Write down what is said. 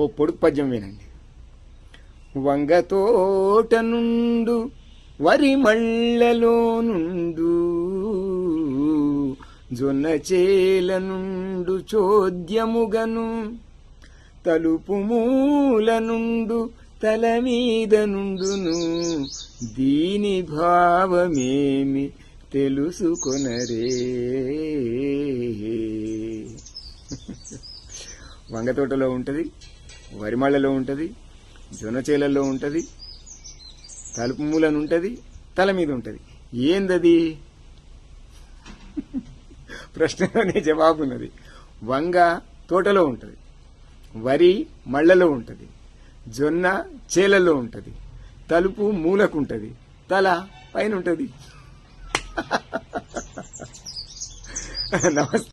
ఓ పొడుపు పద్యం వినండి. వంగతోట నుండు వరి మళ్ళలో నుండు, జొన్న చేల నుండు చోద్యముగను, తలుపు మూల నుండు తల మీద నుండును, దీని భావమేమి తెలుసుకొనరే. వంగతోటలో ఉంటుంది, వరిమళ్ళలో ఉంటుంది, జొన్న చేలల్లో ఉంటుంది, తలుపు మూలను ఉంటుంది, తల మీద ఉంటుంది. ఏందది? ప్రశ్నలోనే జవాబు ఉన్నది. వంగ తోటలో ఉంటుంది, వరి మళ్ళలో ఉంటుంది, జొన్న చేలలో ఉంటుంది, తలుపు మూలకు ఉంటుంది, తల పైన ఉంటుంది. నమస్తే.